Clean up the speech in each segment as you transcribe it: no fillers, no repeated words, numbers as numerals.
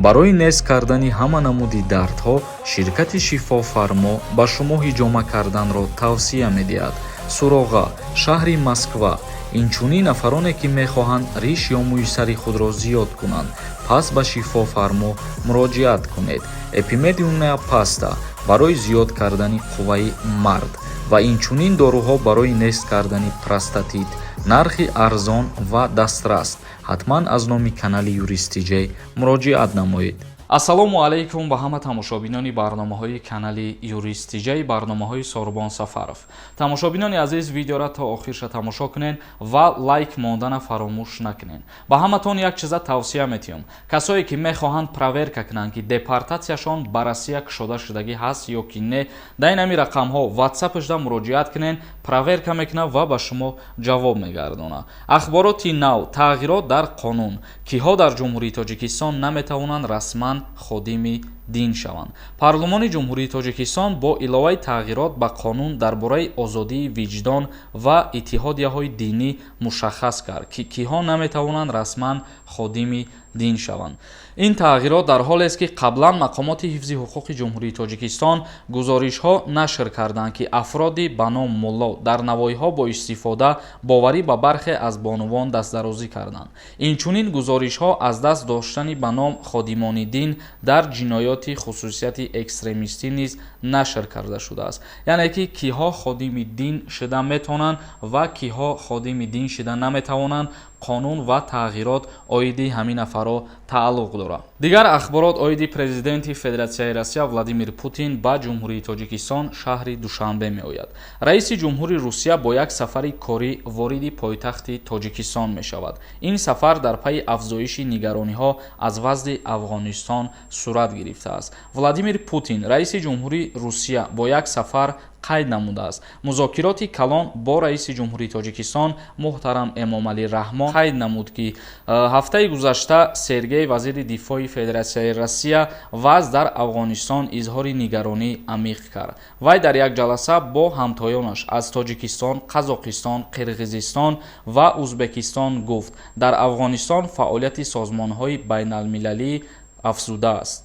барои нест кардани ҳама намуди дардҳо ширкати шифофармо ба шумо ҳиҷома карданро тавсия медиҳад. суроға шаҳри Москва. инчунин нафароне ки мехоҳанд риш ё мӯи сари худро зиёд кунанд, пас ба шифофармо муроҷиат кунед. эпимедиумная паста барои зиёд кардани қувваи мард ва инчунин доруҳо барои нест кардани простатит. нархи арзон ва дастрас. ҳатман аз номи канали юристиҷей муроҷиат намоед. ассалому алайкум ба ҳама тамошобинони барномаҳои канали юристиҷей, барномаҳои Сорбон Сафаров. Тамошобинони азиз, видеоро то охирша тамошо кунен ва лайк мондана фаромӯш накунен. Ба ҳаматон як чиза тавсия метиҳам. касое ки мехоҳанд проверка кунанд ки депортатсияшон ба Россия кушода шудагӣ ҳаст ё ки не, дар ин ҳами рақамҳо ватсапашда муроҷиат кунен, проверка мекунад ва ба шумо ҷавоб мегардонад. ахбороти нав: тағйирот дар қонун. киҳо дар ҷумҳурии Тоҷикистон наметавонанд расман ходими дин шаванд. парлумони ҷумҳурии Тоҷикистон бо иловаи тағйирот ба қонун дар бораи озодии виҷдон ва иттиҳодияҳои динӣ мушаххас кард, ки киҳо наметавонанд расман ходими дин шаванд. ин тағйирот дар ҳолест ки қаблан мақомоти ҳифзи ҳуқуқи ҷумҳурии Тоҷикистон гузоришҳо нашр карданд ки афроди ба ном мулло дар навоиҳо бо истифода боварӣ ба бархе аз бонувон дастдарозӣ карданд. инчунин гузоришҳо аз даст доштани ба ном ходимони дин дар ҷиноёти хусусияти экстремистӣ низ нашр карда шудааст. яъне ки киҳо ходими дин шуда метавонанд ва киҳо ходими дин шуда наметавонанд. қонун ва тағйирот оиди ҳамин нафаро тааллуқ дорад. дигар ахборот оиди президенти Федератсияи Россия Владимир Путин ба ҷумҳурии Тоҷикистон шаҳри Душанбе меояд. раиси ҷумҳури Русия бо як сафари корӣ вориди пойтахти Тоҷикистон мешавад. ин сафар дар пайи афзоиши нигарониҳо аз вазъи Афғонистон сурат гирифтааст. Владимир Путин, раиси ҷумҳури Русия, бо як сафар қайд намудааст. музокироти калон бо раиси ҷумҳурии Тоҷикистон муҳтарам Эмомалӣ Раҳмон қайд намуд ки ҳафтаи гузашта Сергей, вазири дифои Федератсияи Россия, вазъ дар Афғонистон изҳори нигаронӣ амиқ кард. вай дар як ҷаласа бо ҳамтоёнаш аз Тоҷикистон, Қазоқистон, Қирғизистон ва Узбекистон гуфт, дар Афғонистон фаъолияти созмонҳои байналмилалӣ афзудааст.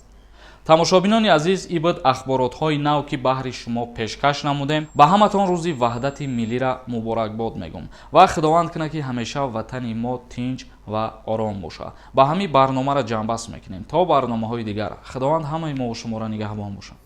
тамошобинони азиз, ин буд ахборотҳои нав ки баҳри шумо пешкаш намудем. ба ҳаматон рӯзи ваҳдати миллира муборакбод мегӯм ва худованд кунад ки ҳамеша ватани мо тинҷ ва ором бошад. ба ҳамин барномаро ҷамъбаст мекунем. то барномаҳои дигар, худованд ҳамаи мо ва шуморо нигаҳбон бошад.